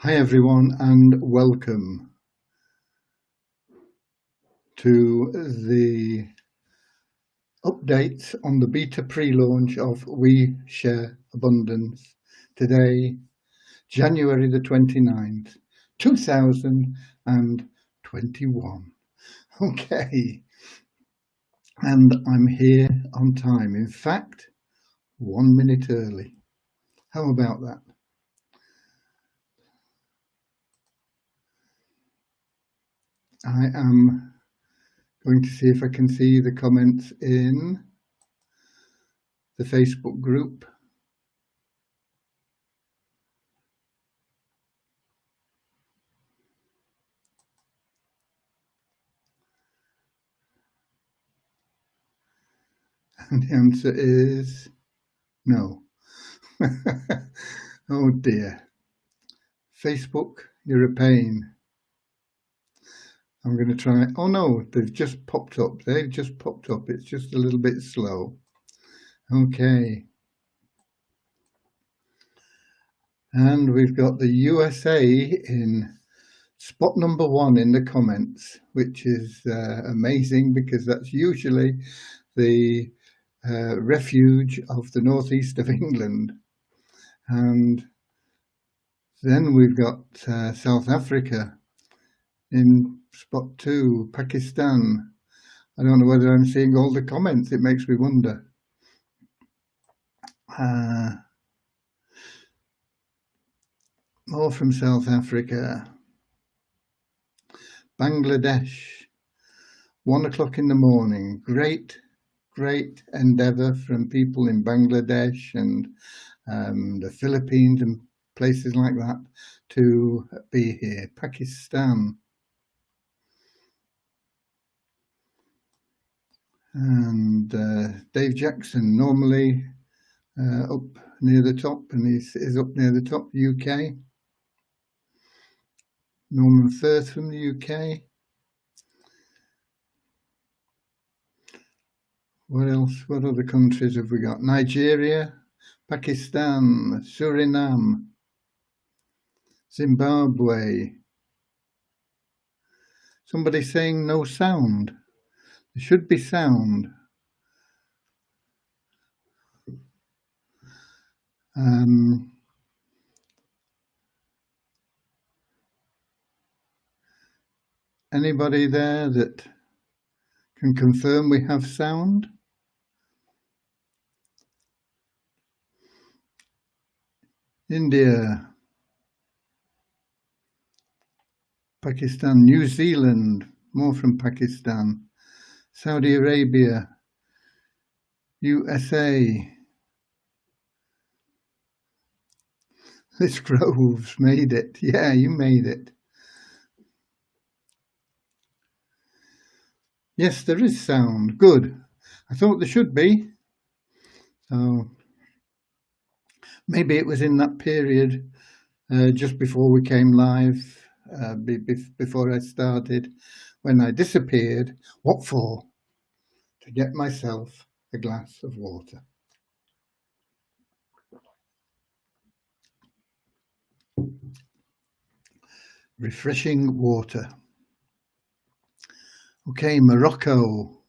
Hi everyone and welcome to the update on the beta pre-launch of We Share Abundance today, January the 29th, 2021. Okay, and I'm here on time. In fact, 1 minute early. How about that? I am going to see if I can see the comments in the Facebook group. And the answer is no. Oh dear. Facebook, you're a pain. I'm going to try. Oh no, they've just popped up. They've just popped up. It's just a little bit slow. Okay. And we've got the USA in spot number 1 in the comments, which is amazing because that's usually the refuge of the northeast of England. And then we've got South Africa in spot 2, Pakistan. I don't know whether I'm seeing all the comments. It makes me wonder. More from South Africa. Bangladesh, 1 o'clock in the morning. Great endeavour from people in Bangladesh and the Philippines and places like that to be here. Pakistan. And Dave Jackson, normally up near the top, and is up near the top, UK. Norman Firth from the UK. What else? What other countries have we got? Nigeria, Pakistan, Suriname, Zimbabwe. Somebody saying no sound. There should be sound. Anybody there that can confirm we have sound? India, Pakistan, New Zealand, more from Pakistan, Saudi Arabia, USA. This Groves made it. Yeah, you made it. Yes, there is sound. Good. I thought there should be. So maybe it was in that period just before we came live, before I started, when I disappeared. What for? To get myself a glass of water. Refreshing water. Okay, Morocco.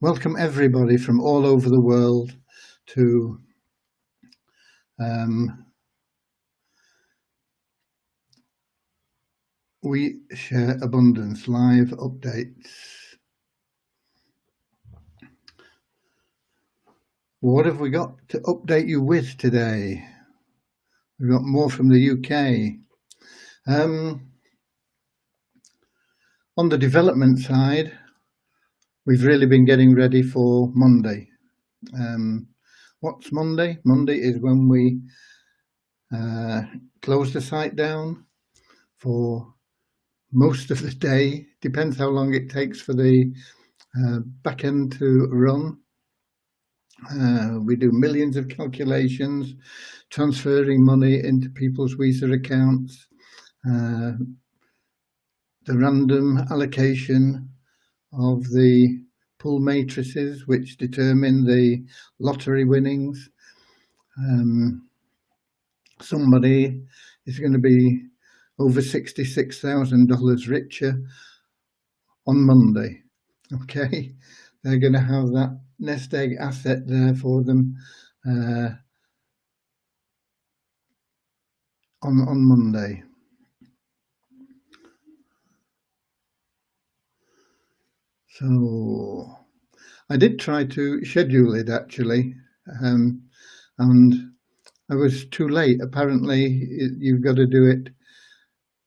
Welcome everybody from all over the world to We Share Abundance live updates. What have we got to update you with today? We've got more from the UK. On the development side, we've really been getting ready for Monday. What's Monday? Monday is when we close the site down for most of the day. Depends how long it takes for the back end to run. We do millions of calculations, transferring money into people's Visa accounts, the random allocation of the pull matrices which determine the lottery winnings. Somebody is going to be over $66,000 richer on Monday. Okay, they're going to have that nest egg asset there for them on Monday. So I did try to schedule it actually, and I was too late. Apparently, you've got to do it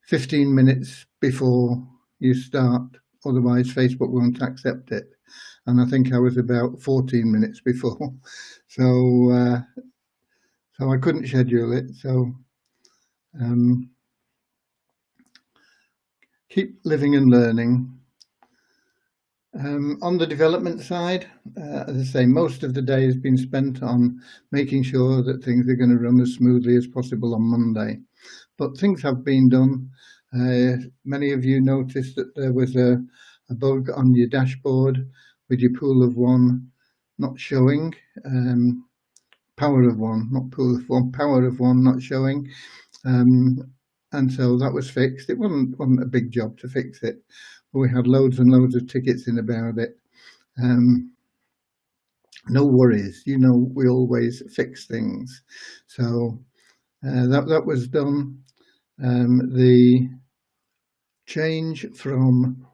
15 minutes before you start, otherwise Facebook won't accept it. And I think I was about 14 minutes before, so I couldn't schedule it. So keep living and learning. On the development side, as I say, most of the day has been spent on making sure that things are going to run as smoothly as possible on Monday. But things have been done. Many of you noticed that there was a bug on your dashboard with your pool of one not showing. Power of one, not pool of one, power of one not showing. And so that was fixed. It wasn't a big job to fix it. We had loads and loads of tickets in about it. No worries, you know, we always fix things. So that was done. The change from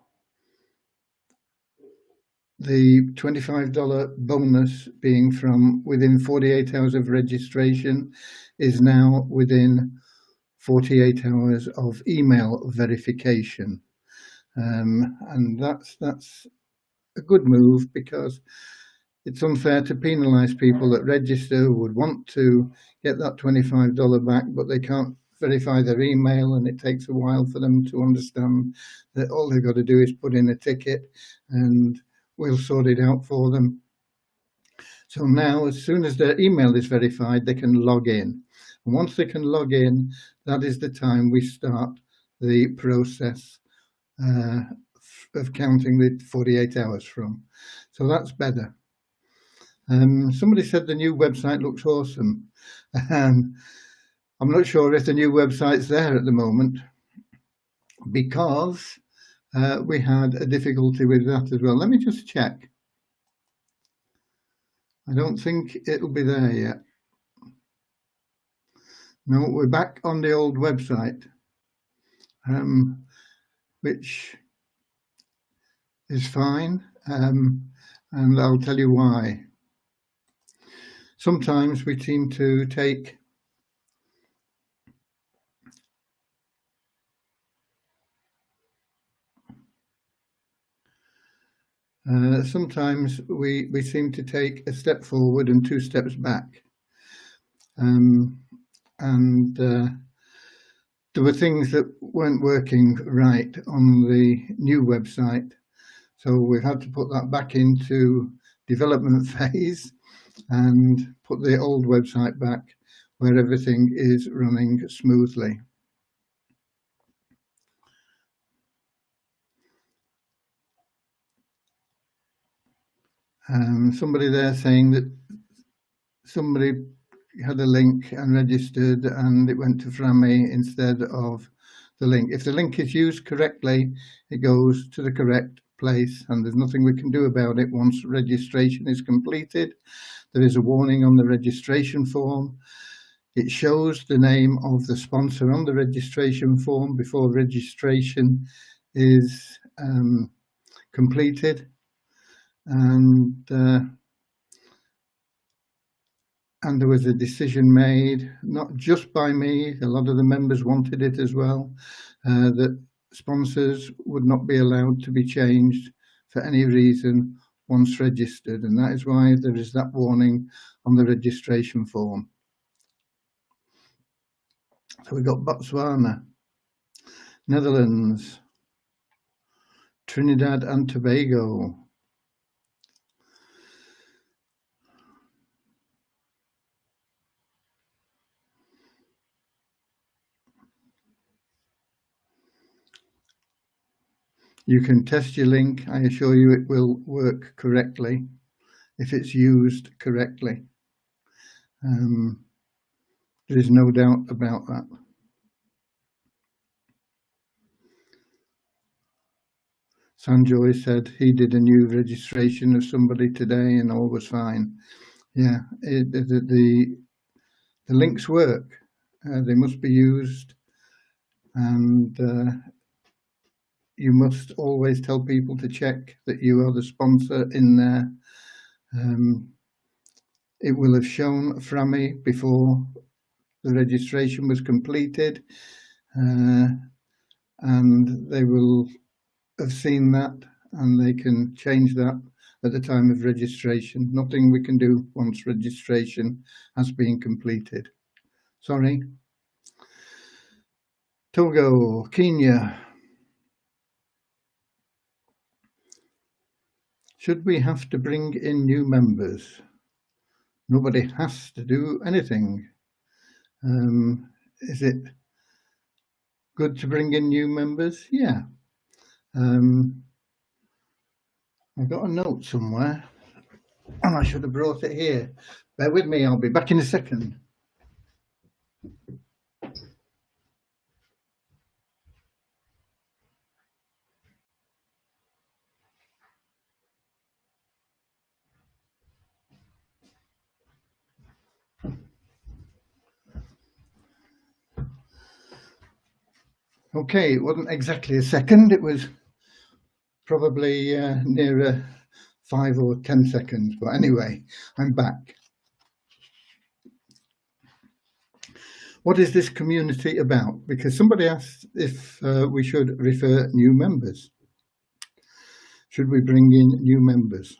the $25 bonus being from within 48 hours of registration is now within 48 hours of email verification. And that's a good move, because it's unfair to penalise people that register, would want to get that $25 back, but they can't verify their email, and it takes a while for them to understand that all they've got to do is put in a ticket and we'll sort it out for them. So now, as soon as their email is verified, they can log in. And once they can log in, that is the time we start the process of counting the 48 hours from. So that's better. Somebody said the new website looks awesome. I'm not sure if the new website's there at the moment, because we had a difficulty with that as well. Let me just check. I don't think it'll be there yet. No, we're back on the old website, which is fine, and I'll tell you why. Sometimes we seem to take sometimes we seem to take a step forward and 2 steps back. And there were things that weren't working right on the new website. So we've had to put that back into development phase and put the old website back where everything is running smoothly. Somebody there saying that somebody had a link and registered and it went to Frami instead of the link. If the link is used correctly, it goes to the correct place, and there's nothing we can do about it. Once registration is completed, there is a warning on the registration form. It shows the name of the sponsor on the registration form before registration is completed. And there was a decision made, not just by me, a lot of the members wanted it as well, that sponsors would not be allowed to be changed for any reason once registered. And that is why there is that warning on the registration form. So we've got Botswana, Netherlands, Trinidad and Tobago, you can test your link. I assure you it will work correctly if it's used correctly. There is no doubt about that. Sanjoy said he did a new registration of somebody today and all was fine. Yeah, the links work. They must be used, and you must always tell people to check that you are the sponsor in there. It will have shown Frami before the registration was completed, and they will have seen that, and they can change that at the time of registration. Nothing we can do once registration has been completed. Sorry. Togo, Kenya. Should we have to bring in new members? Nobody has to do anything. Is it good to bring in new members? Yeah. I've got a note somewhere, and I should have brought it here. Bear with me, I'll be back in a second. Okay, it wasn't exactly a second, it was probably nearer 5 or 10 seconds, but anyway, I'm back. What is this community about? Because somebody asked if we should refer new members. Should we bring in new members?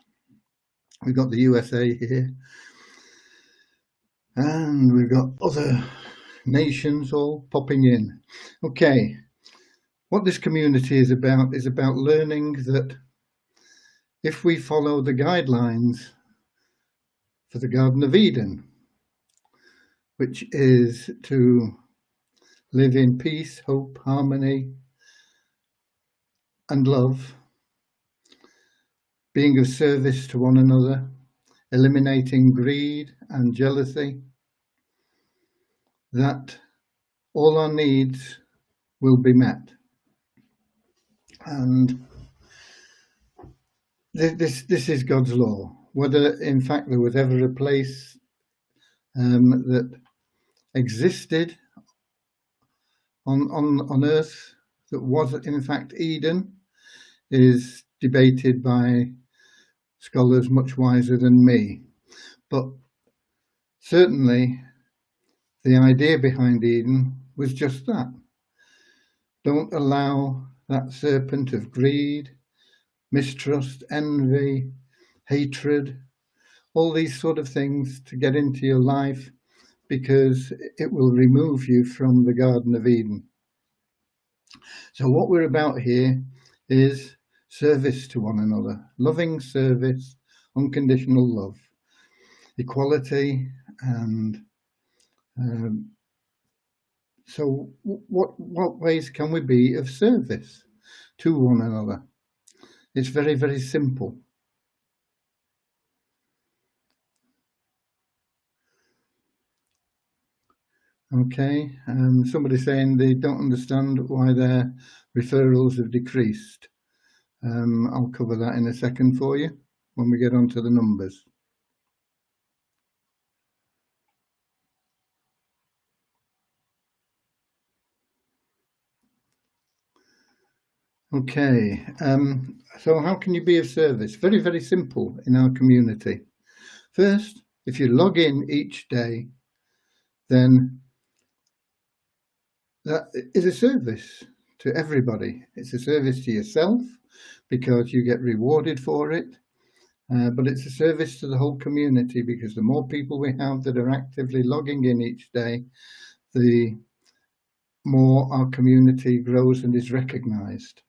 We've got the USA here, and we've got other nations all popping in. Okay, what this community is about learning that if we follow the guidelines for the Garden of Eden, which is to live in peace, hope, harmony, and love, being of service to one another, eliminating greed and jealousy, that all our needs will be met. And this is God's law. Whether in fact there was ever a place that existed on earth that was in fact Eden is debated by scholars much wiser than me. But certainly the idea behind Eden was just that. Don't allow that serpent of greed, mistrust, envy, hatred, all these sort of things to get into your life, because it will remove you from the Garden of Eden. So what we're about here is service to one another, loving service, unconditional love, equality, and so what ways can we be of service to one another? It's very, very simple. Okay, somebody's saying they don't understand why their referrals have decreased. I'll cover that in a second for you when we get onto the numbers. Okay, so how can you be of service? Very, very simple in our community. First, if you log in each day, then that is a service to everybody. It's a service to yourself because you get rewarded for it, but it's a service to the whole community because the more people we have that are actively logging in each day, the more our community grows and is recognised.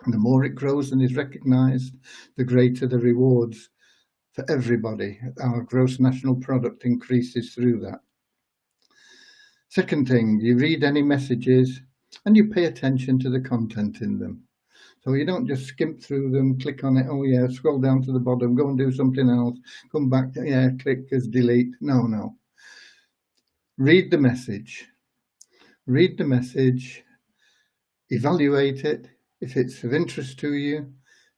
And the more it grows and is recognised, the greater the rewards for everybody. Our gross national product increases through that. Second thing, you read any messages and you pay attention to the content in them. So you don't just skimp through them, click on it, oh yeah, scroll down to the bottom, go and do something else, come back, yeah, click as delete. No. Read the message. Read the message, evaluate it, If it's of interest to you,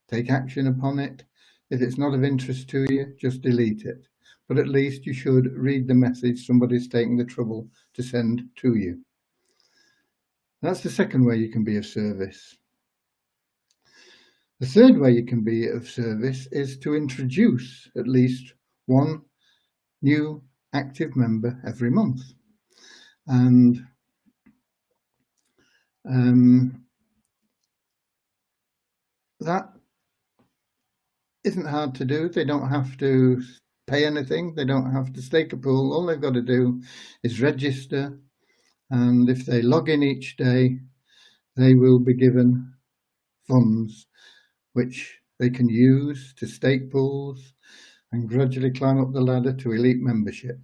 take action upon it. If it's not of interest to you, just delete it. But at least you should read the message somebody's taking the trouble to send to you. That's the second way you can be of service. The third way you can be of service is to introduce at least one new active member every month. And that isn't hard to do. They don't have to pay anything. They don't have to stake a pool. All they've got to do is register. And if they log in each day, they will be given funds which they can use to stake pools and gradually climb up the ladder to elite membership.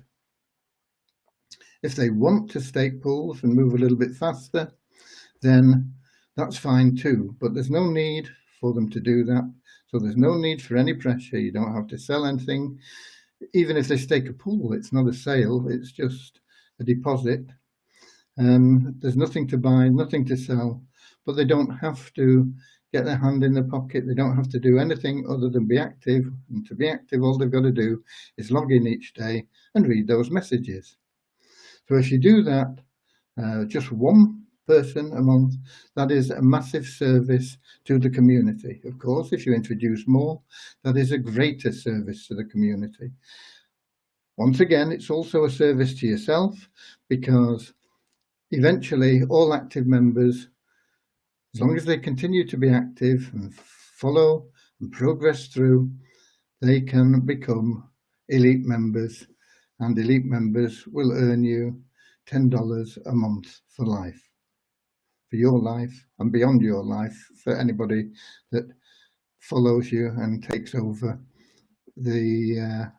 If they want to stake pools and move a little bit faster, then that's fine too, but there's no need for them to do that. So there's no need for any pressure. You don't have to sell anything. Even if they stake a pool, it's not a sale, it's just a deposit. There's nothing to buy, nothing to sell, but they don't have to get their hand in the pocket. They don't have to do anything other than be active. And to be active, all they've got to do is log in each day and read those messages. So if you do that, just one person a month, that is a massive service to the community. Of course, if you introduce more, that is a greater service to the community. Once again, it's also a service to yourself, because eventually all active members, as long as they continue to be active and follow and progress through, they can become elite members, and elite members will earn you $10 a month for life, for your life and beyond your life, for anybody that follows you and takes over the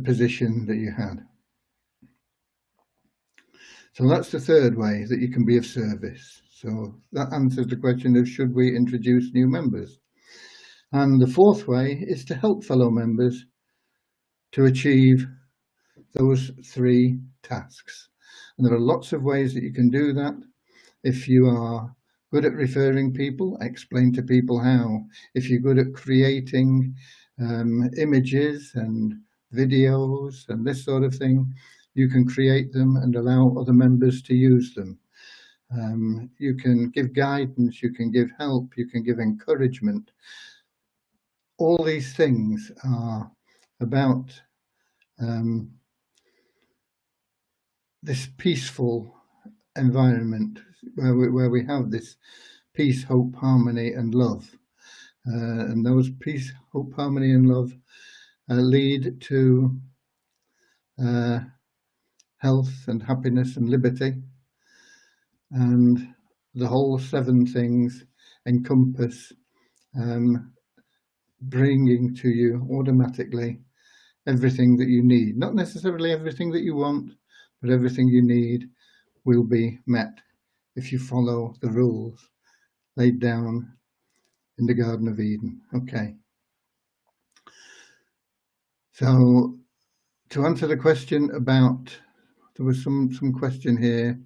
position that you had. So that's the third way that you can be of service. So that answers the question of should we introduce new members. And the fourth way is to help fellow members to achieve those three tasks. And there are lots of ways that you can do that. If you are good at referring people, explain to people how. If you're good at creating images and videos and this sort of thing, you can create them and allow other members to use them. You can give guidance, you can give help, you can give encouragement. All these things are about this peaceful environment where we have this peace, hope, harmony and love. And those peace, hope, harmony and love lead to health and happiness and liberty. And the whole 7 things encompass bringing to you automatically everything that you need. Not necessarily everything that you want, but everything you need will be met if you follow the rules laid down in the Garden of Eden. Okay. So to answer the question about, there was some question here.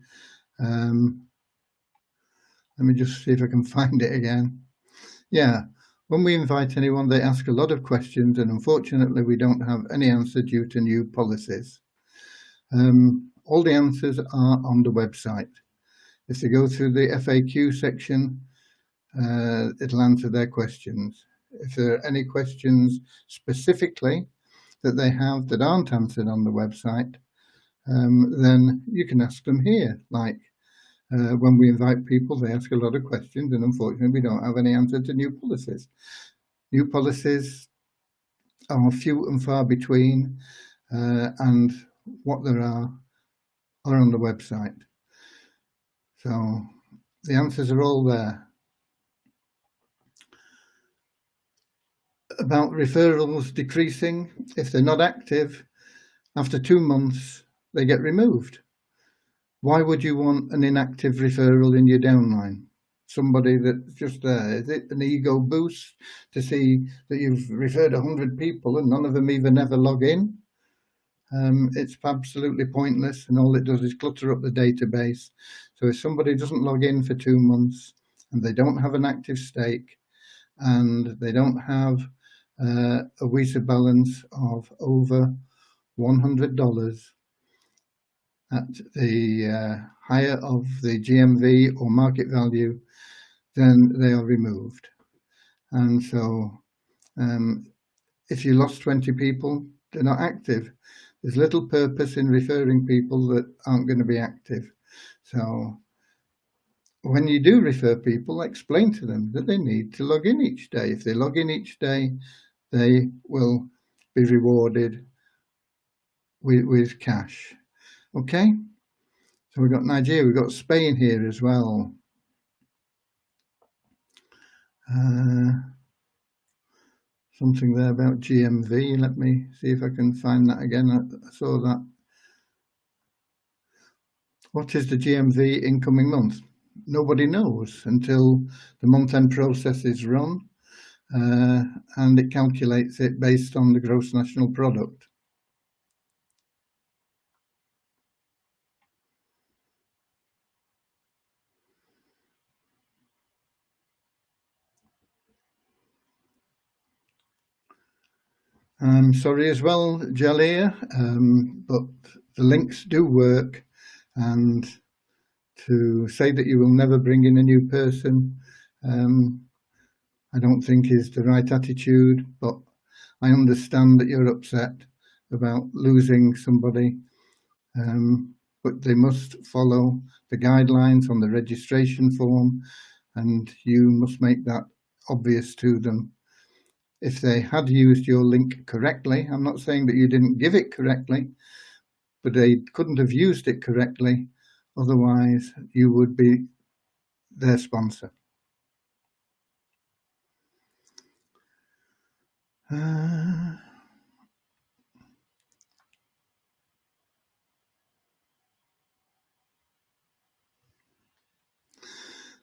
Let me just see if I can find it again. Yeah, when we invite anyone, they ask a lot of questions, and unfortunately we don't have any answer due to new policies. All the answers are on the website. If they go through the FAQ section, it'll answer their questions. If there are any questions specifically that they have that aren't answered on the website, then you can ask them here. Like when we invite people, they ask a lot of questions, and unfortunately we don't have any answer to new policies. New policies are few and far between, and what there are on the website. So the answers are all there. About referrals decreasing, if they're not active, after 2 months, they get removed. Why would you want an inactive referral in your downline? Somebody that's just there. Is it an ego boost to see that you've referred 100 people and none of them even ever log in? It's absolutely pointless, and all it does is clutter up the database. So if somebody doesn't log in for 2 months, and they don't have an active stake, and they don't have a WISA balance of over $100 at the higher of the GMV or market value, then they are removed. And so if you lost 20 people, they're not active. There's little purpose in referring people that aren't going to be active. So when you do refer people, explain to them that they need to log in each day. If they log in each day, they will be rewarded with cash. Okay, so we've got Nigeria, we've got Spain here as well. Something there about GMV. Let me see if I can find that again. I saw that. What is the GMV incoming month? Nobody knows until the month-end process is run, and it calculates it based on the gross national product. I'm sorry as well, Jalia, but the links do work, and to say that you will never bring in a new person, I don't think is the right attitude, but I understand that you're upset about losing somebody, but they must follow the guidelines on the registration form, and you must make that obvious to them. If they had used your link correctly, I'm not saying that you didn't give it correctly, but they couldn't have used it correctly, otherwise you would be their sponsor.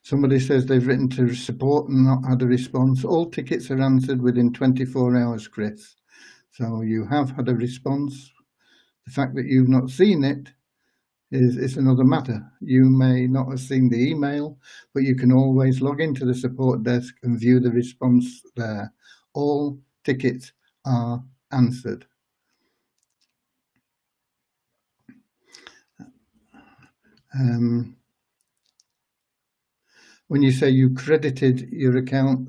Somebody says they've written to support and not had a response. All tickets are answered within 24 hours, Chris. So you have had a response. The fact that you've not seen it is another matter. You may not have seen the email, but you can always log into the support desk and view the response there. All tickets are answered. When you say you credited your account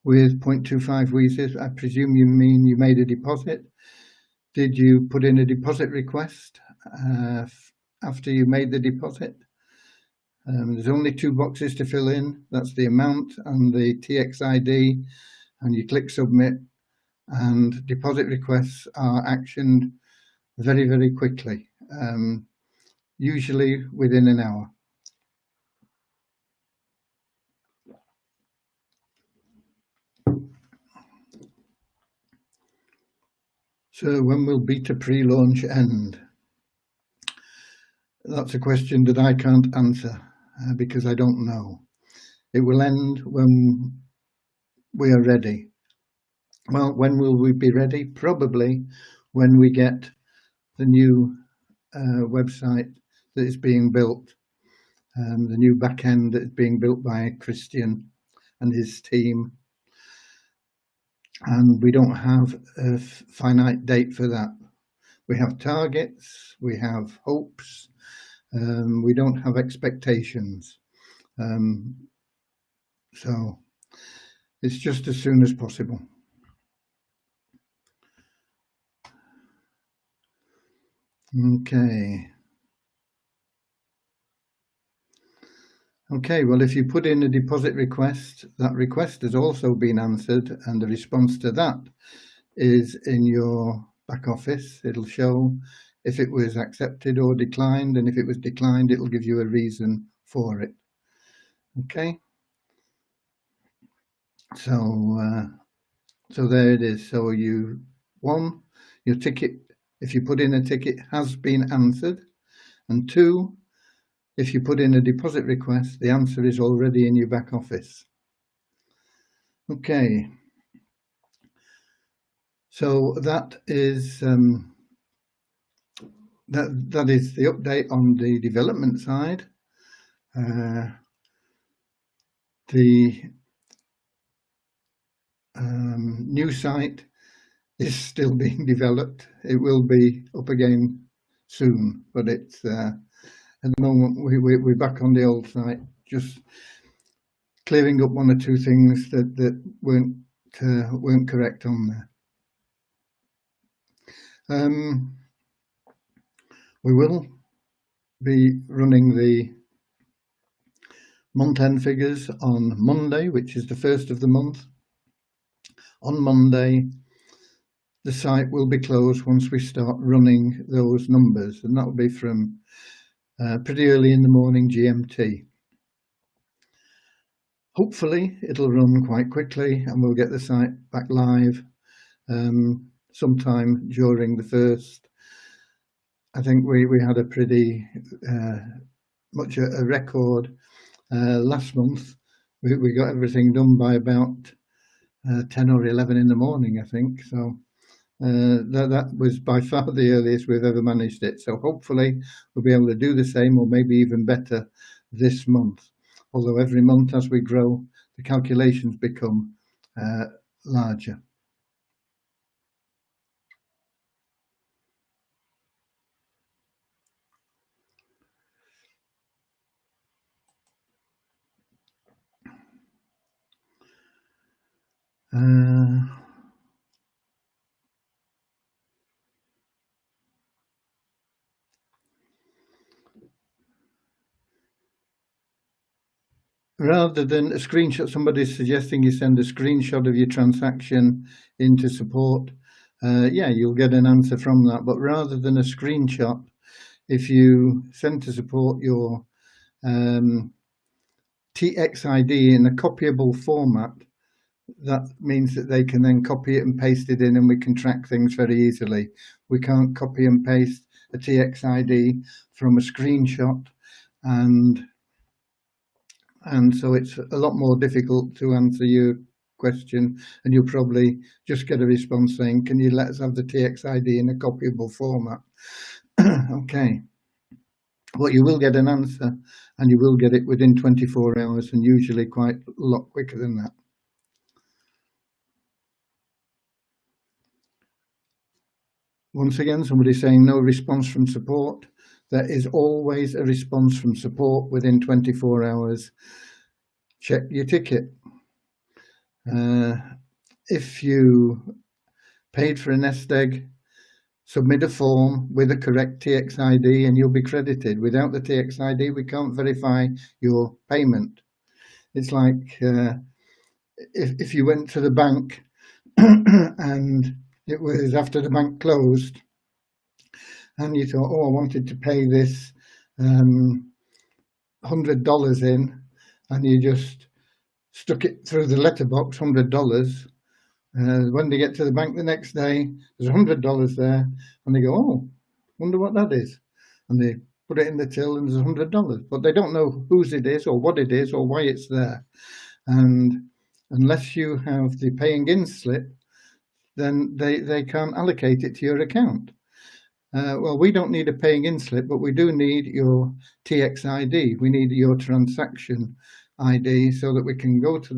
with 0.25 WISAs, I presume you mean you made a deposit. Did you put in a deposit request after you made the deposit? There's only 2 boxes to fill in. That's the amount and the TXID, and you click submit, and deposit requests are actioned very, very quickly, usually within an hour. So when will beta pre-launch end? That's a question that I can't answer because I don't know. It will end when we are ready. Well, when will we be ready? Probably when we get the new website that is being built, the new backend that is being built by Christian and his team. And we don't have a finite date for that. We have targets, we have hopes, we don't have expectations. So it's just as soon as possible. Okay, well, if you put in a deposit request, that request has also been answered, and the response to that is in your back office. It'll show if it was accepted or declined, and if it was declined, it'll give you a reason for it. Okay, so there it is. So your ticket, if you put in a ticket, has been answered, and 2, if you put in a deposit request, the answer is already in your back office. Okay, so that is that is the update on the development side. The new site is still being developed. It will be up again soon, but it's at the moment we're back on the old site, just clearing up one or two things that weren't correct on there. We will be running the month-end figures on Monday, which is the 1st of the month. On Monday, the site will be closed once we start running those numbers, and that will be from pretty early in the morning GMT. Hopefully it'll run quite quickly and we'll get the site back live sometime during the 1st. I think we had a pretty much a record last month. We got everything done by about 10 or 11 in the morning, I think. So that was by far the earliest we've ever managed it. So hopefully we'll be able to do the same or maybe even better this month. Although every month as we grow, the calculations become larger. Rather than a screenshot, somebody's suggesting you send a screenshot of your transaction into support. Yeah, you'll get an answer from that. But rather than a screenshot, if you send to support your TXID in a copyable format, that means that they can then copy it and paste it in and we can track things very easily. We can't copy and paste a TXID from a screenshot, and so it's a lot more difficult to answer your question, and you'll probably just get a response saying, can you let us have the TXID in a copyable format? Okay. Well, you will get an answer, and you will get it within 24 hours, and usually quite a lot quicker than that. Once again, somebody's saying no response from support. There is always a response from support within 24 hours. Check your ticket. If you paid for a nest egg, submit a form with a correct TXID and you'll be credited. Without the TXID, we can't verify your payment. It's like if you went to the bank and it was after the bank closed and you thought, oh, I wanted to pay this $100 in, and you just stuck it through the letterbox, $100. When they get to the bank the next day, there's $100 there, and they go, oh, wonder what that is. And they put it in the till and there's $100, but they don't know whose it is or what it is or why it's there. And unless you have the paying in slip, then they can't allocate it to your account. Well, we don't need a paying in slip, but we do need your TXID. We need your transaction ID so that we can go to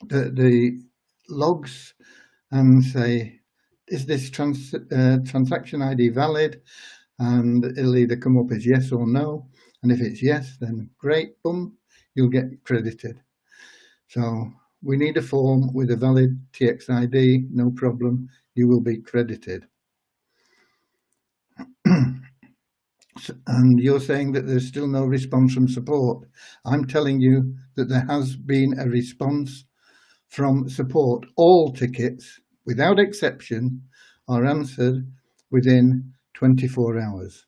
the logs and say, is this transaction ID valid? And it'll either come up as yes or no. And if it's yes, then great, boom, you'll get credited. So we need a form with a valid TXID, no problem, you will be credited. And you're saying that there's still no response from support. I'm telling you that there has been a response from support. All tickets, without exception, are answered within 24 hours.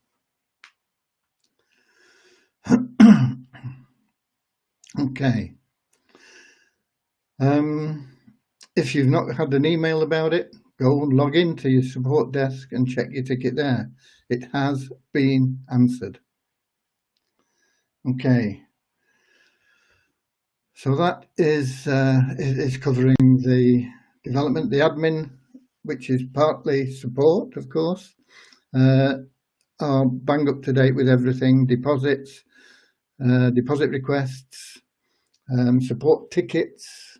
Okay. If you've not had an email about it, go and log into your support desk and check your ticket there. It has been answered. Okay. So that is covering the development, the admin, which is partly support, of course. Are bang up to date with everything, deposits, deposit requests, support tickets,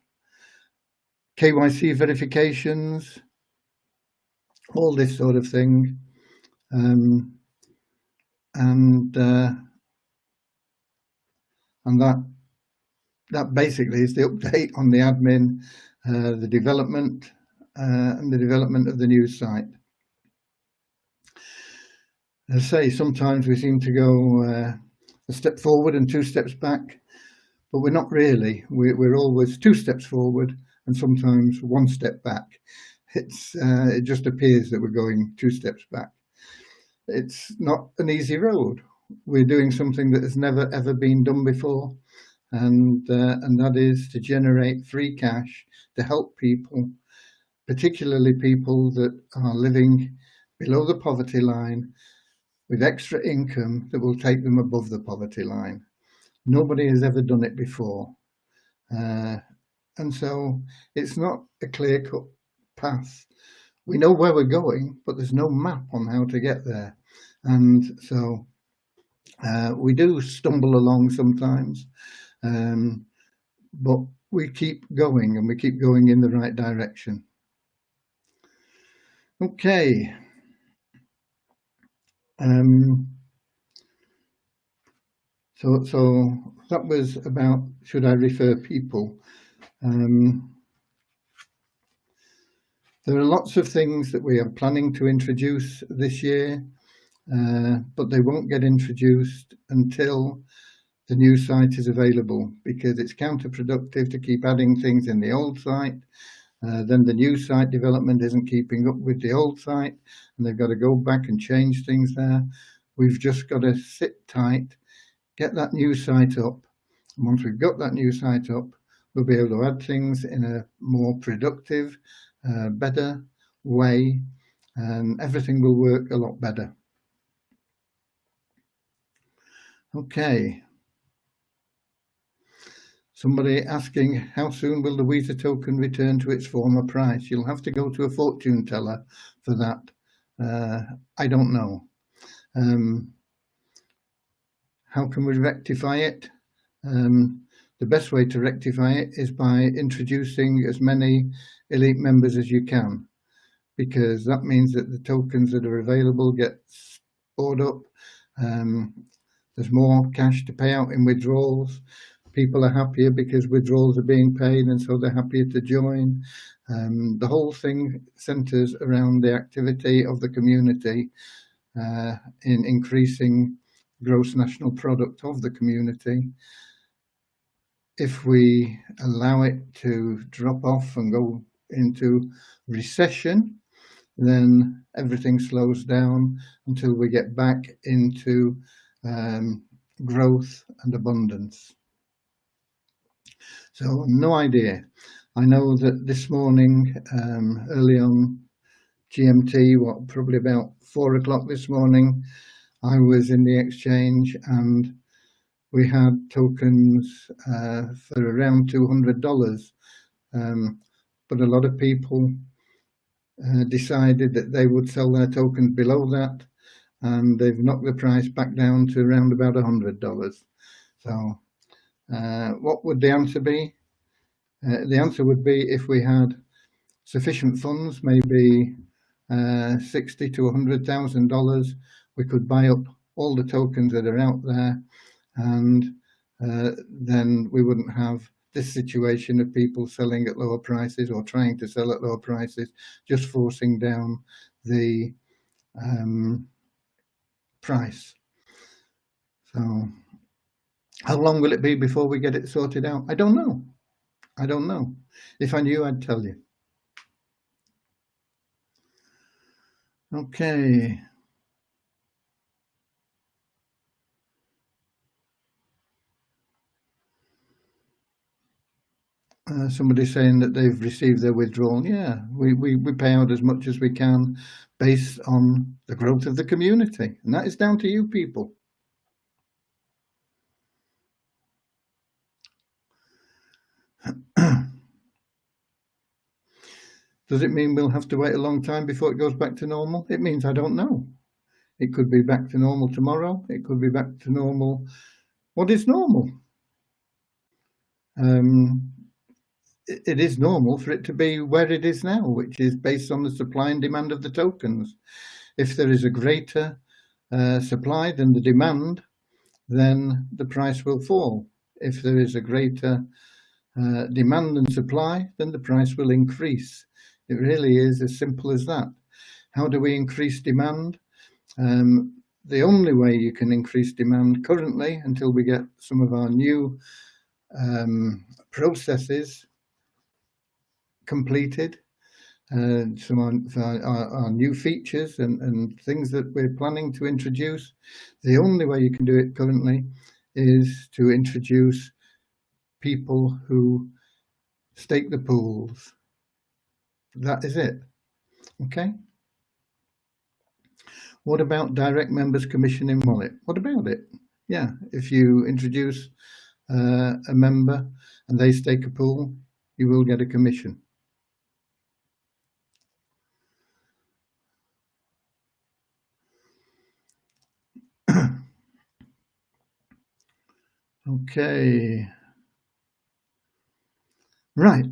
KYC verifications, all this sort of thing. And that basically is the update on the admin, the development, and the development of the news site. As I say, sometimes we seem to go a step forward and 2 steps back, but we're not really. We're always 2 steps forward and sometimes 1 step back. It just appears that we're going 2 steps back. It's not an easy road. We're doing something that has never ever been done before, and that is to generate free cash to help people, particularly people that are living below the poverty line with extra income that will take them above the poverty line. Nobody has ever done it before, and so it's not a clear-cut path. We know where we're going, but there's no map on how to get there. And so we do stumble along sometimes, but we keep going, and we keep going in the right direction. Okay. So that was about, should I refer people? There are lots of things that we are planning to introduce this year, but they won't get introduced until the new site is available, because it's counterproductive to keep adding things in the old site. Then the new site development isn't keeping up with the old site, and they've got to go back and change things there. We've just got to sit tight, get that new site up. And once we've got that new site up, we'll be able to add things in a more productive, better way, and everything will work a lot better. Okay. Somebody asking, how soon will the Weezer token return to its former price? You'll have to go to a fortune teller for that. I don't know. How can we rectify it? The best way to rectify it is by introducing as many elite members as you can, because that means that the tokens that are available get stored up. There's more cash to pay out in withdrawals. People are happier because withdrawals are being paid, and so they're happier to join. The whole thing centres around the activity of the community in increasing gross national product of the community. If we allow it to drop off and go into recession, then everything slows down until we get back into growth and abundance. So no idea. I know that this morning, early on GMT, probably about 4 o'clock this morning, I was in the exchange and we had tokens for around $200. But a lot of people decided that they would sell their tokens below that, and they've knocked the price back down to around about $100. So what would the answer be? The answer would be, if we had sufficient funds, maybe $60,000 to $100,000, we could buy up all the tokens that are out there, and then we wouldn't have this situation of people selling at lower prices or trying to sell at lower prices, just forcing down the price. So how long will it be before we get it sorted out? I don't know. I don't know. If I knew, I'd tell you. Okay. Somebody saying that they've received their withdrawal. Yeah, we pay out as much as we can based on the growth of the community, and that is down to you people. Does it mean we'll have to wait a long time before it goes back to normal? It means I don't know. It could be back to normal tomorrow. It could be back to normal What is normal? It is normal for it to be where it is now, which is based on the supply and demand of the tokens. If there is a greater supply than the demand, then the price will fall. If there is a greater demand and supply, then the price will increase. It really is as simple as that. How do we increase demand? The only way you can increase demand currently, until we get some of our new processes completed, some of our new features and things that we're planning to introduce, the only way you can do it currently is to introduce people who stake the pools. That is it. Okay. What about direct members commission in wallet? What about it? Yeah, if you introduce a member and they stake a pool, you will get a commission. Okay. Right.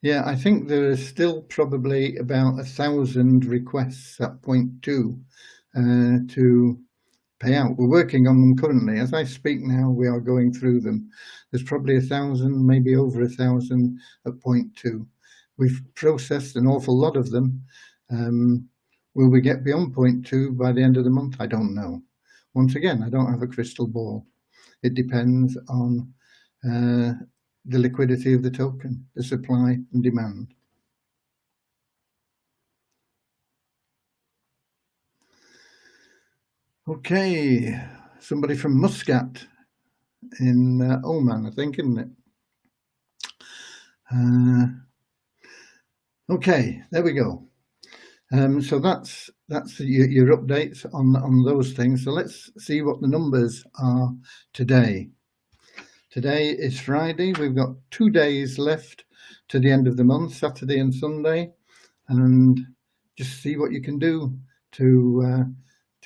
Yeah, I think there is still probably about 1,000 requests at point 2 to pay out. We're working on them currently. As I speak now, we are going through them. There's probably 1,000, maybe over 1,000 at point 2. We've processed an awful lot of them. Will we get beyond point 2 by the end of the month? I don't know. Once again, I don't have a crystal ball. It depends on the liquidity of the token, the supply and demand. Okay, somebody from Muscat in Oman, I think, isn't it? Okay, there we go. So that's your updates on those things. So let's see what the numbers are today. Today is Friday. We've got 2 days left to the end of the month, Saturday and Sunday, and just see what you can do to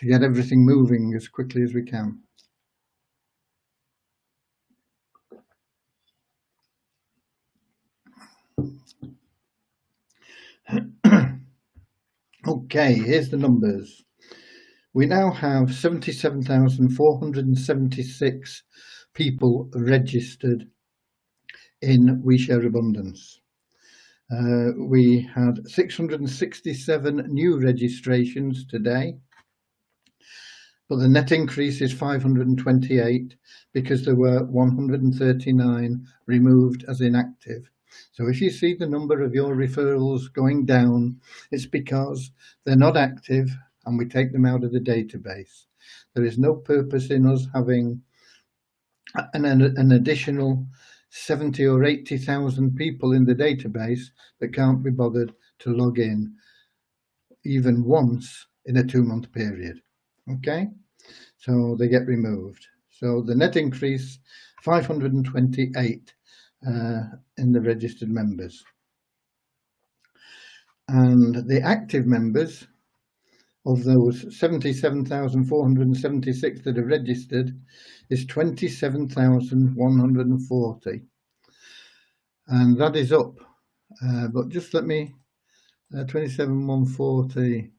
get everything moving as quickly as we can. Okay, here's the numbers. We now have 77,476 people registered in We Share Abundance. We had 667 new registrations today, but the net increase is 528 because there were 139 removed as inactive. So if you see the number of your referrals going down, it's because they're not active and we take them out of the database. There is no purpose in us having an additional 70 or 80,000 people in the database that can't be bothered to log in even once in a 2-month period. Okay, so they get removed. So the net increase 528 in the registered members, and the active members of those 77,476 that are registered is 27,140, and that is up. But just let me 27,140.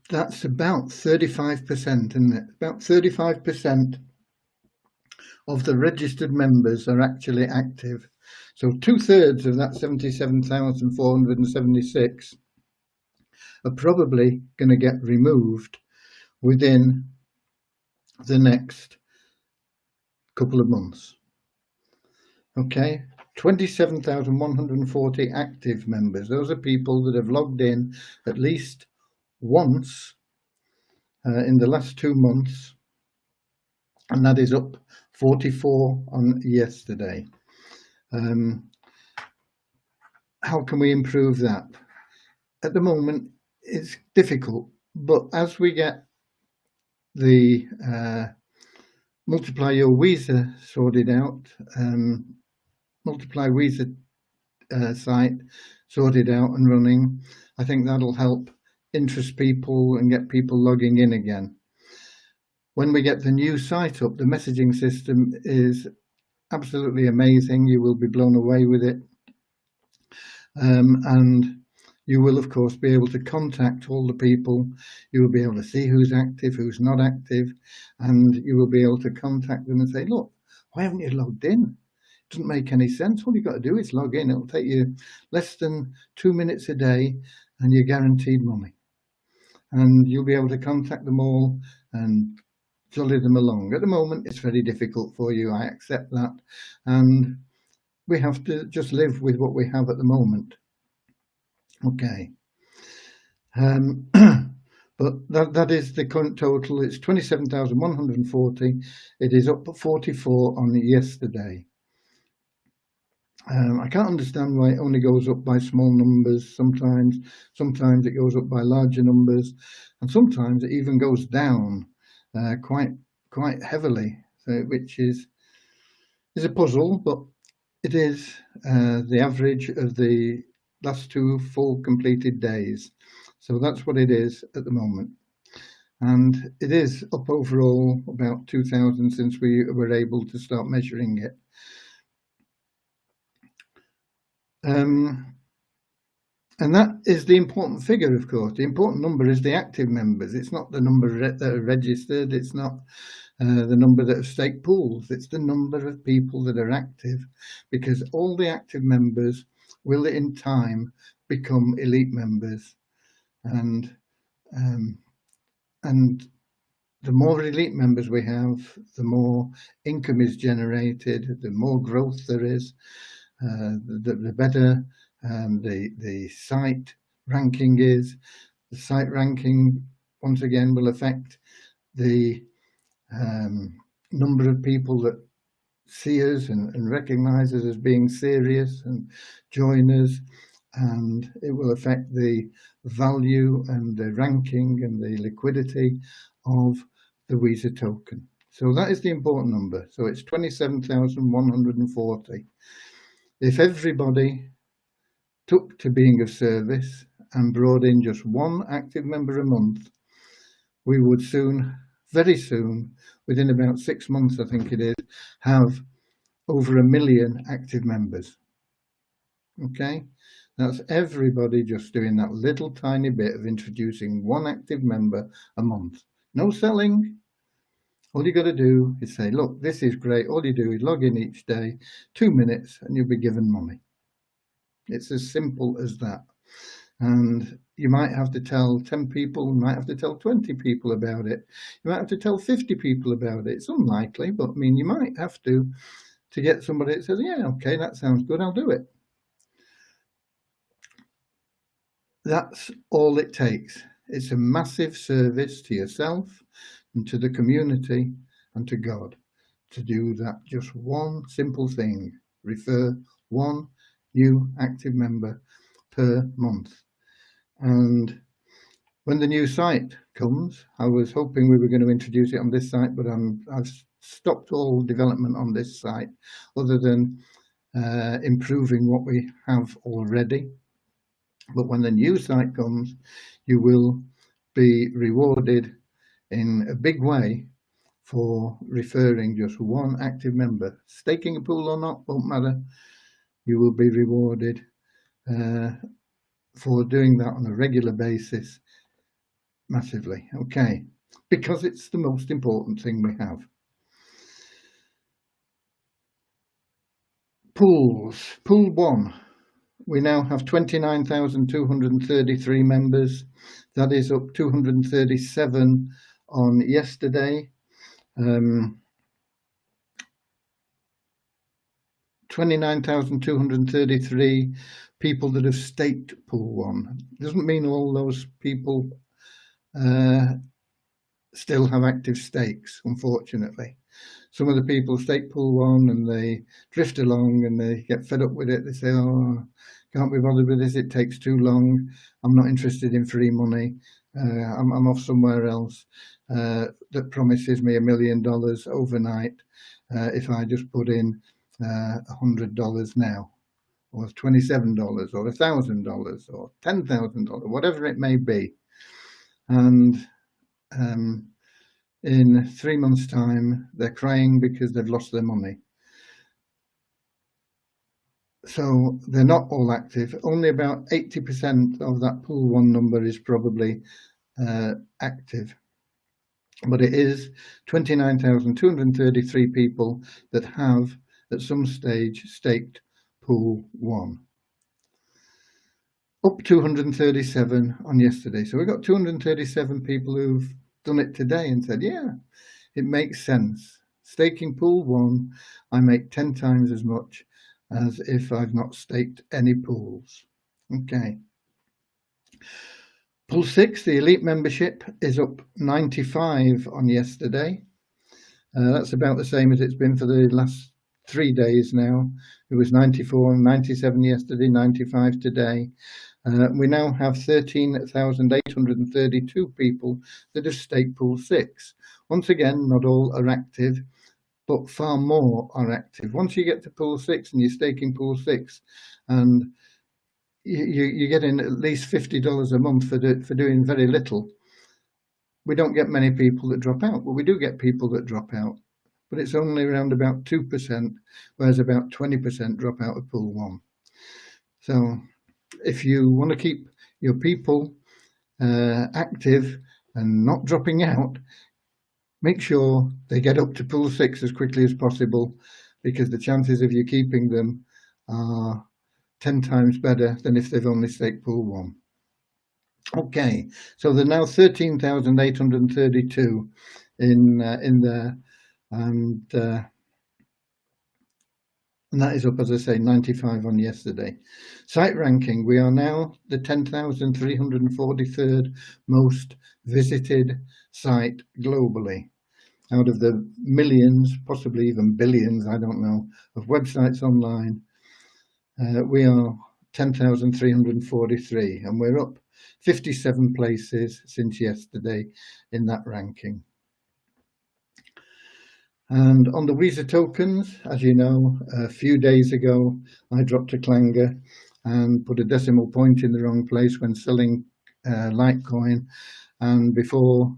That's about 35%, isn't it? About 35% of the registered members are actually active. So 2/3 of that 77,476 are probably going to get removed within the next couple of months. Okay, 27,140 active members. Those are people that have logged in at least once in the last 2 months, and that is up 44 on yesterday. How can we improve that? At the moment, it's difficult, but as we get the Multiply Your Visa sorted out, Multiply Visa site sorted out and running. I think that'll help interest people and get people logging in again. When we get the new site up, the messaging system is absolutely amazing. You will be blown away with it. And you will, of course, be able to contact all the people. You will be able to see who's active, who's not active, and you will be able to contact them and say, look, why haven't you logged in? It doesn't make any sense. All you've got to do is log in. It'll take you less than 2 minutes a day, and you're guaranteed money. And you'll be able to contact them all and jolly them along. At the moment, it's very difficult for you. I accept that. And we have to just live with what we have at the moment. Okay. But that is the current total. It's 27,140. It is up 44 on yesterday. I can't understand why it only goes up by small numbers sometimes. Sometimes it goes up by larger numbers, and sometimes it even goes down quite heavily, which is a puzzle, but it is the average of the last 2 full completed days. So that's what it is at the moment. And it is up overall about 2,000 since we were able to start measuring it. And that is the important figure, of course. The important number is the active members. It's not the number that are registered. It's not the number that have staked pools. It's the number of people that are active, because all the active members will in time become elite members. And the more elite members we have, the more income is generated, the more growth there is, the better the site ranking is. The site ranking, once again, will affect the number of people that see us and recognise us as being serious and join us, and it will affect the value and the ranking and the liquidity of the Visa token. So that is the important number. So it's 27,140. If everybody took to being of service and brought in just one active member a month, we would soon, very soon, within about 6 months, I think it is, have over 1 million active members. Okay, that's everybody just doing that little tiny bit of introducing one active member a month. No selling. All you got to do is say, look, this is great. All you do is log in each day, 2 minutes, and you'll be given money. It's as simple as that. And you might have to tell 10 people, you might have to tell 20 people about it. You might have to tell 50 people about it. It's unlikely, but I mean, you might have to get somebody that says, yeah, okay, that sounds good, I'll do it. That's all it takes. It's a massive service to yourself and to the community and to God to do that. Just one simple thing: refer one new active member per month. And when the new site comes, I was hoping we were going to introduce it on this site, but I've stopped all development on this site other than improving what we have already. But when the new site comes, you will be rewarded in a big way for referring just one active member. Staking a pool or not won't matter. You will be rewarded for doing that on a regular basis massively. Okay, because it's the most important thing we have. Pools. Pool 1. We now have 29,233 members. That is up 237 on yesterday. 29,233 people that have staked Pool 1. Doesn't mean all those people still have active stakes, unfortunately. Some of the people stake Pool 1 and they drift along and they get fed up with it. They say, oh, Can't be bothered with this. It takes too long. I'm not interested in free money. I'm off somewhere else that promises me $1 million overnight if I just put in $100 now, or $27, or $1,000, or $10,000, whatever it may be. And in 3 months' time, they're crying because they've lost their money. So they're not all active. Only about 80% of that pool one number is probably active. But it is 29,233 people that have at some stage staked pool one. Up 237 on yesterday. So we've got 237 people who've done it today and said, yeah, it makes sense. Staking pool one, I make 10 times as much as if I've not staked any pools. Okay. Pool 6, the elite membership, is up 95 on yesterday. That's about the same as it's been for the last 3 days now. It was 94 and 97 yesterday, 95 today. We now have 13,832 people that have staked pool 6. Once again, not all are active, but far more are active. Once you get to pool 6 and you're staking pool 6, and you're getting at least $50 a month for doing very little, we don't get many people that drop out. Well, we do get people that drop out, but it's only around about 2%, whereas about 20% drop out of pool 1. So if you want to keep your people active and not dropping out, make sure they get up to pool 6 as quickly as possible, because the chances of you keeping them are 10 times better than if they've only staked pool 1. Okay, so there are now 13,832 in there, and that is up, as I say, 95 on yesterday. Site ranking, we are now the 10,343rd most visited site globally. Out of the millions, possibly even billions, I don't know, of websites online, we are 10,343, and we're up 57 places since yesterday in that ranking. And on the Weezer tokens, as you know, a few days ago, I dropped a clanger and put a decimal point in the wrong place when selling Litecoin. And before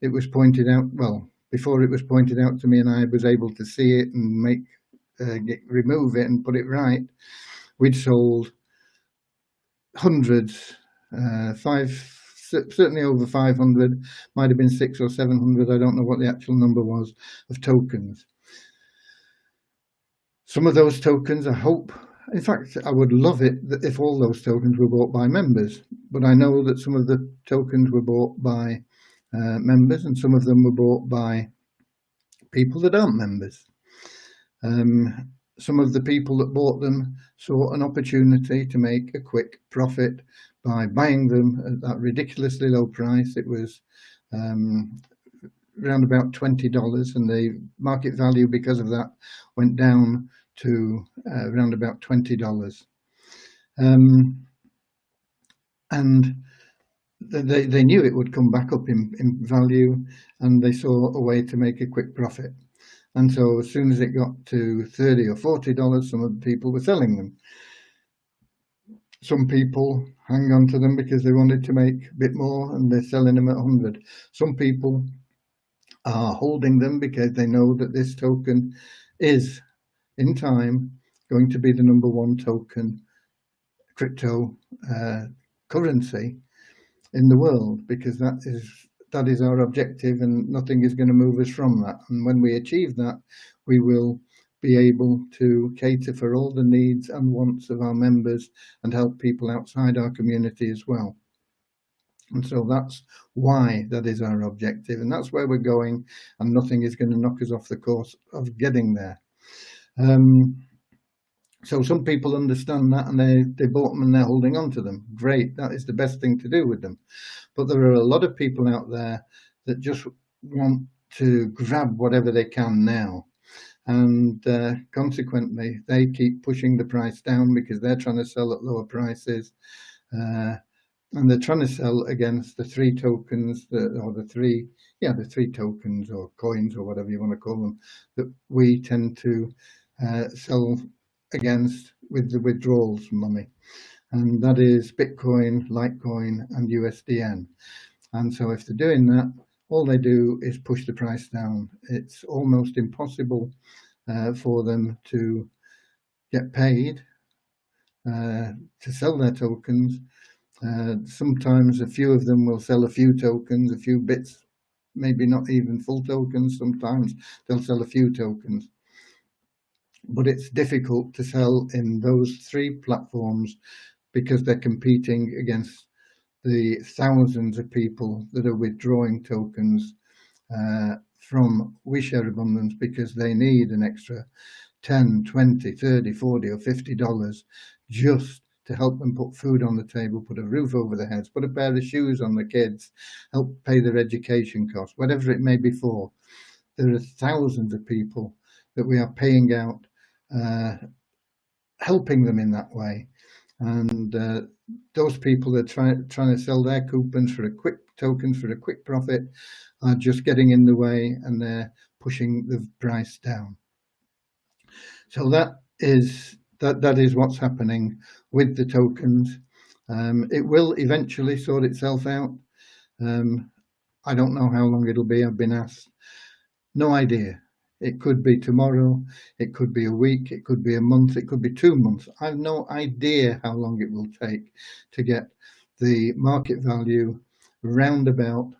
it was pointed out to me and I was able to see it and remove it and put it right, we'd sold hundreds, certainly over 500, might have been 600 or 700, I don't know what the actual number was, of tokens. Some of those tokens, I hope, in fact, I would love it if all those tokens were bought by members, but I know that some of the tokens were bought by members, and some of them were bought by people that aren't members. Some of the people that bought them saw an opportunity to make a quick profit by buying them at that ridiculously low price. It was around about $20, and the market value because of that went down to around about $20. And they knew it would come back up in value, and they saw a way to make a quick profit. And so as soon as it got to $30 or $40, some of the people were selling them. Some people hang on to them because they wanted to make a bit more, and they're selling them at 100. Some people are holding them because they know that this token is, in time, going to be the #1 token crypto currency in the world, because that is our objective, and nothing is going to move us from that. And when we achieve that, we will be able to cater for all the needs and wants of our members and help people outside our community as well. And so that's why that is our objective, and that's where we're going, and nothing is going to knock us off the course of getting there. So some people understand that, and they bought them and they're holding on to them. Great, that is the best thing to do with them. But there are a lot of people out there that just want to grab whatever they can now. and consequently they keep pushing the price down because they're trying to sell at lower prices, and they're trying to sell against the three tokens the three tokens or coins or whatever you want to call them that we tend to sell against with the withdrawals money, and that is Bitcoin, Litecoin, and USDN. And so if they're doing that, all they do is push the price down. It's almost impossible for them to get paid to sell their tokens. Sometimes a few of them will sell a few tokens, a few bits, maybe not even full tokens. Sometimes they'll sell a few tokens. But it's difficult to sell in those three platforms because they're competing against the thousands of people that are withdrawing tokens from We Share Abundance because they need an extra $10, $20, $30, $40 or $50 just to help them put food on the table, put a roof over their heads, put a pair of shoes on the kids, help pay their education costs, whatever it may be for. There are thousands of people that we are paying out, helping them in that way. And those people that are trying to sell their coupons for a quick tokens for a quick profit are just getting in the way, and they're pushing the price down. So that is what's happening with the tokens. It will eventually sort itself out. I don't know how long it'll be. I've been asked. No idea. It could be tomorrow, it could be a week, it could be a month, it could be 2 months. I have no idea how long it will take to get the market value round about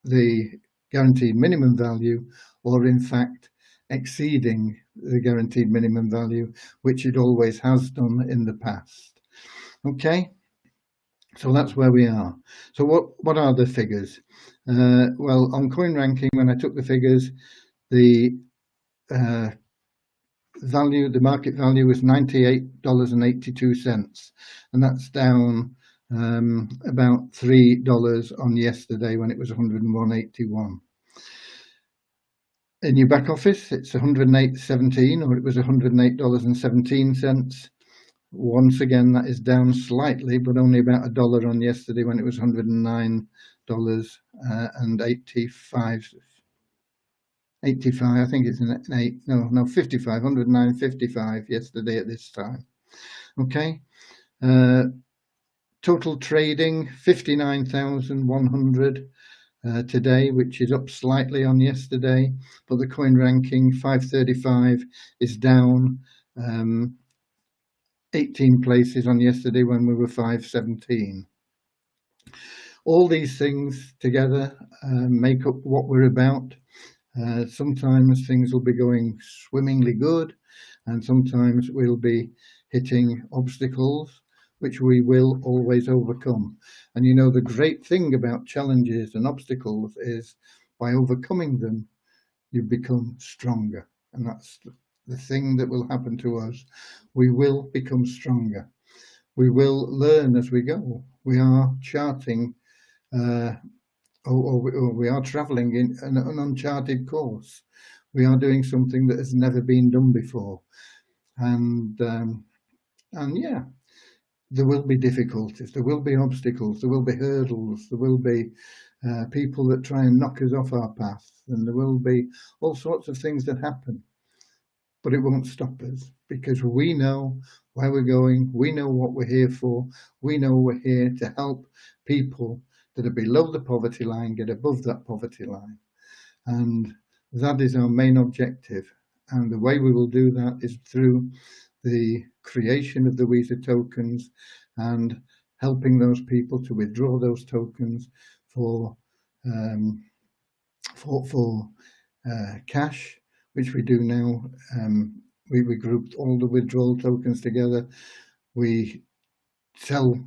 the guaranteed minimum value, or in fact exceeding the guaranteed minimum value, which it always has done in the past. Okay, so that's where we are. So what are the figures? Well, on CoinRanking, when I took the figures, the market value was $98.82, and that's down about $3 on yesterday when it was $101.81. In your back office, it's $108.17, or it was $108.17. Once again, that is down slightly, but only about $1 on yesterday when it was $109.85. 85, I think it's an 55, 109.55 yesterday at this time. Okay, total trading 59,100 today, which is up slightly on yesterday, but the CoinRanking 535 is down 18 places on yesterday when we were 517. All these things together make up what we're about. Sometimes things will be going swimmingly good, and sometimes we'll be hitting obstacles, which we will always overcome. And you know, the great thing about challenges and obstacles is by overcoming them, you become stronger. And that's the thing that will happen to us. We will become stronger. We will learn as we go. We are charting or we are traveling in an uncharted course. We are doing something that has never been done before, and yeah, there will be difficulties, there will be obstacles, there will be hurdles, there will be people that try and knock us off our path, and there will be all sorts of things that happen, but it won't stop us because we know where we're going, we know what we're here for, we know we're here to help people that are below the poverty line get above that poverty line. And that is our main objective. And the way we will do that is through the creation of the Weezer tokens and helping those people to withdraw those tokens for cash, which we do now. We grouped all the withdrawal tokens together. We sell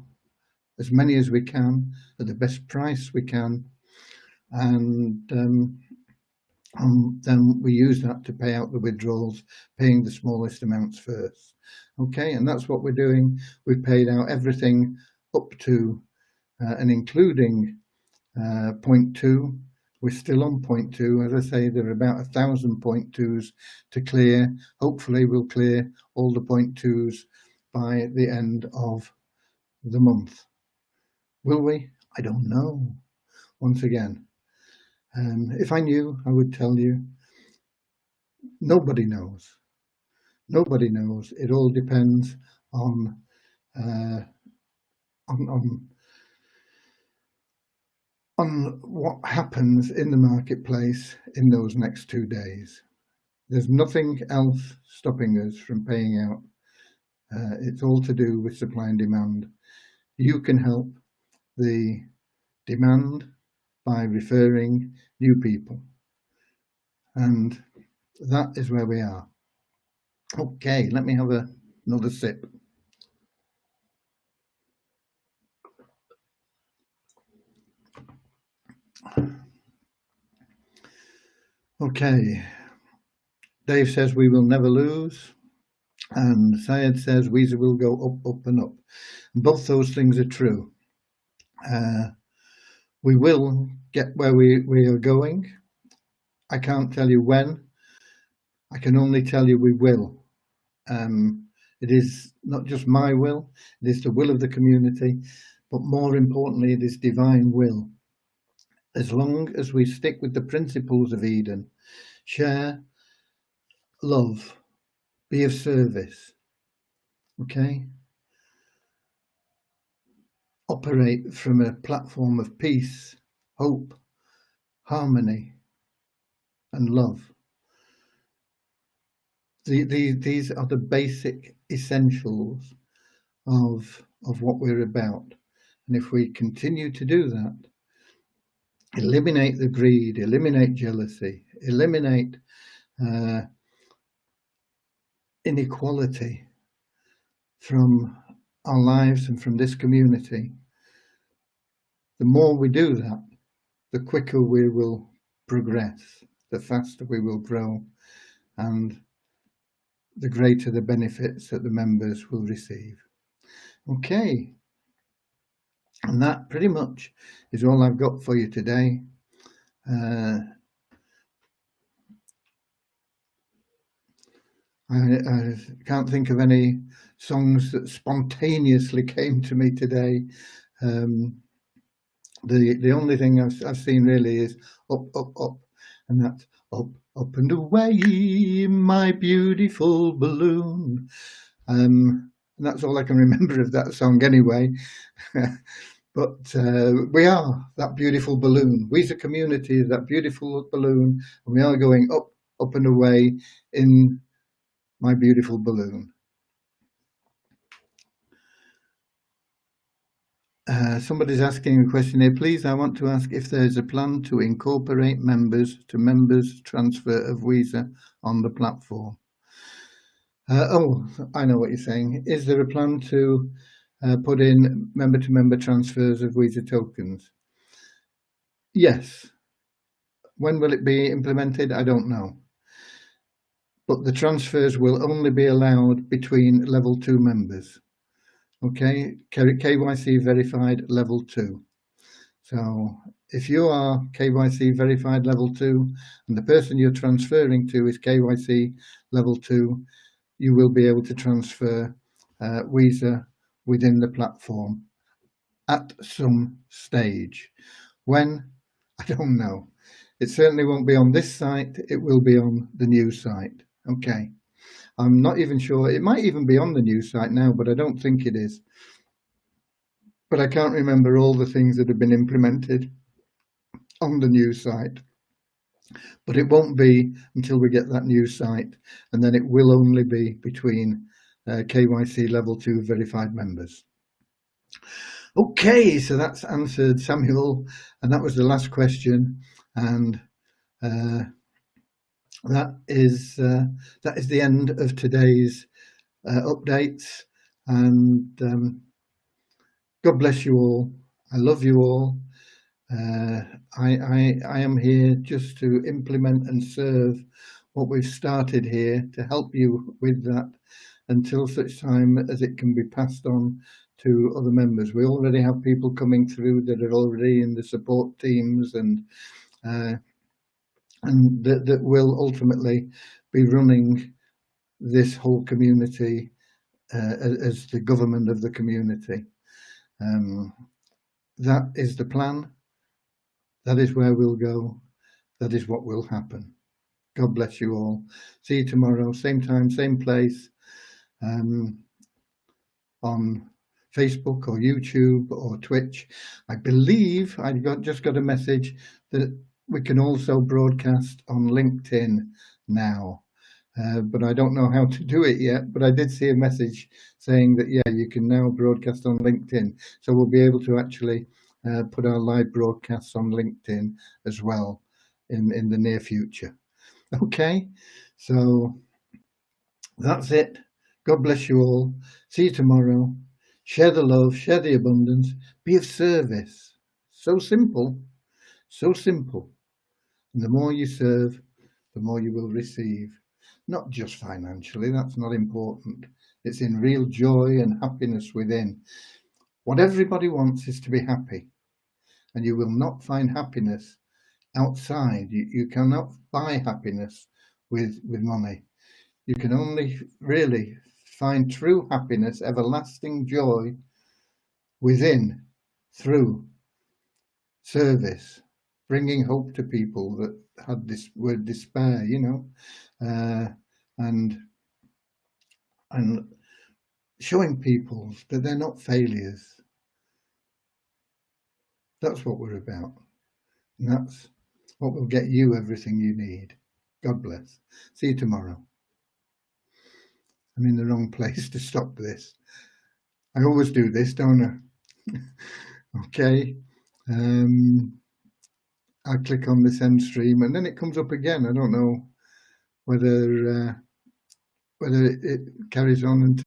as many as we can at the best price we can, and then we use that to pay out the withdrawals, paying the smallest amounts first. Okay, and that's what we're doing. We've paid out everything up to and including 0.2 We're still on point 2. As I say, there are about 1,000 point 2s to clear. Hopefully we'll clear all the point 2s by the end of the month. Will we? I don't know. Once again, if I knew, I would tell you. Nobody knows. Nobody knows. It all depends on what happens in the marketplace in those next 2 days. There's nothing else stopping us from paying out. It's all to do with supply and demand. You can help the demand by referring new people. And that is where we are. Okay, let me have another sip. Okay, Dave says we will never lose, and Syed says Weezer will go up, up and up. Both those things are true. We will get where we are going. I can't tell you when. I can only tell you we will. It is not just my will, it is the will of the community, but more importantly, it is divine will. As long as we stick with the principles of Eden, share, love, be of service, okay? Operate from a platform of peace, hope, harmony, and love. These are the basic essentials of what we're about. And if we continue to do that, eliminate the greed, eliminate jealousy, eliminate inequality from our lives and from this community, the more we do that, the quicker we will progress, the faster we will grow, and the greater the benefits that the members will receive. Okay, and that pretty much is all I've got for you today. I can't think of any songs that spontaneously came to me today. The only thing I've seen really is up, up, up, and that's up, up and away, my beautiful balloon. And that's all I can remember of that song anyway. But we are that beautiful balloon. Weezer community is that beautiful balloon, and we are going up, up and away in my beautiful balloon. Somebody's asking a question here. Please, I want to ask if there's a plan to incorporate members to members transfer of Weezer on the platform. Oh, I know what you're saying. Is there a plan to put in member-to-member transfers of Weezer tokens? Yes. When will it be implemented? I don't know. But the transfers will only be allowed between level 2 members. Okay, KYC verified level 2. So if you are KYC verified level 2 and the person you're transferring to is KYC level 2, you will be able to transfer Weezer within the platform at some stage. When? I don't know. It certainly won't be on this site. It will be on the new site. Okay. I'm not even sure. It might even be on the new site now, but I don't think it is. But I can't remember all the things that have been implemented on the new site. But it won't be until we get that new site, and then it will only be between KYC level 2 verified members. Okay, so that's answered, Samuel, and that was the last question, and that is the end of today's updates, and God bless you all. I love you all. I am here just to implement and serve what we've started here, to help you with that until such time as it can be passed on to other members. We already have people coming through that are already in the support teams and and that will ultimately be running this whole community as the government of the community. That is the plan. That is where we'll go. That is what will happen. God bless you all. See you tomorrow, same time, same place, on Facebook or YouTube or Twitch. I believe I just got a message that we can also broadcast on LinkedIn now. But I don't know how to do it yet, but I did see a message saying that, yeah, you can now broadcast on LinkedIn. So we'll be able to actually put our live broadcasts on LinkedIn as well in the near future. Okay, so that's it. God bless you all. See you tomorrow. Share the love, share the abundance, be of service. So simple, so simple. And the more you serve, the more you will receive. Not just financially, that's not important. It's in real joy and happiness within. What everybody wants is to be happy. And you will not find happiness outside. You cannot buy happiness with money. You can only really find true happiness, everlasting joy within, through service, bringing hope to people that had this word despair, and showing people that they're not failures. That's what we're about. And that's what will get you everything you need. God bless. See you tomorrow. I'm in the wrong place to stop this. I always do this, don't I? Okay. I click on this end stream and then it comes up again. I don't know whether it carries on until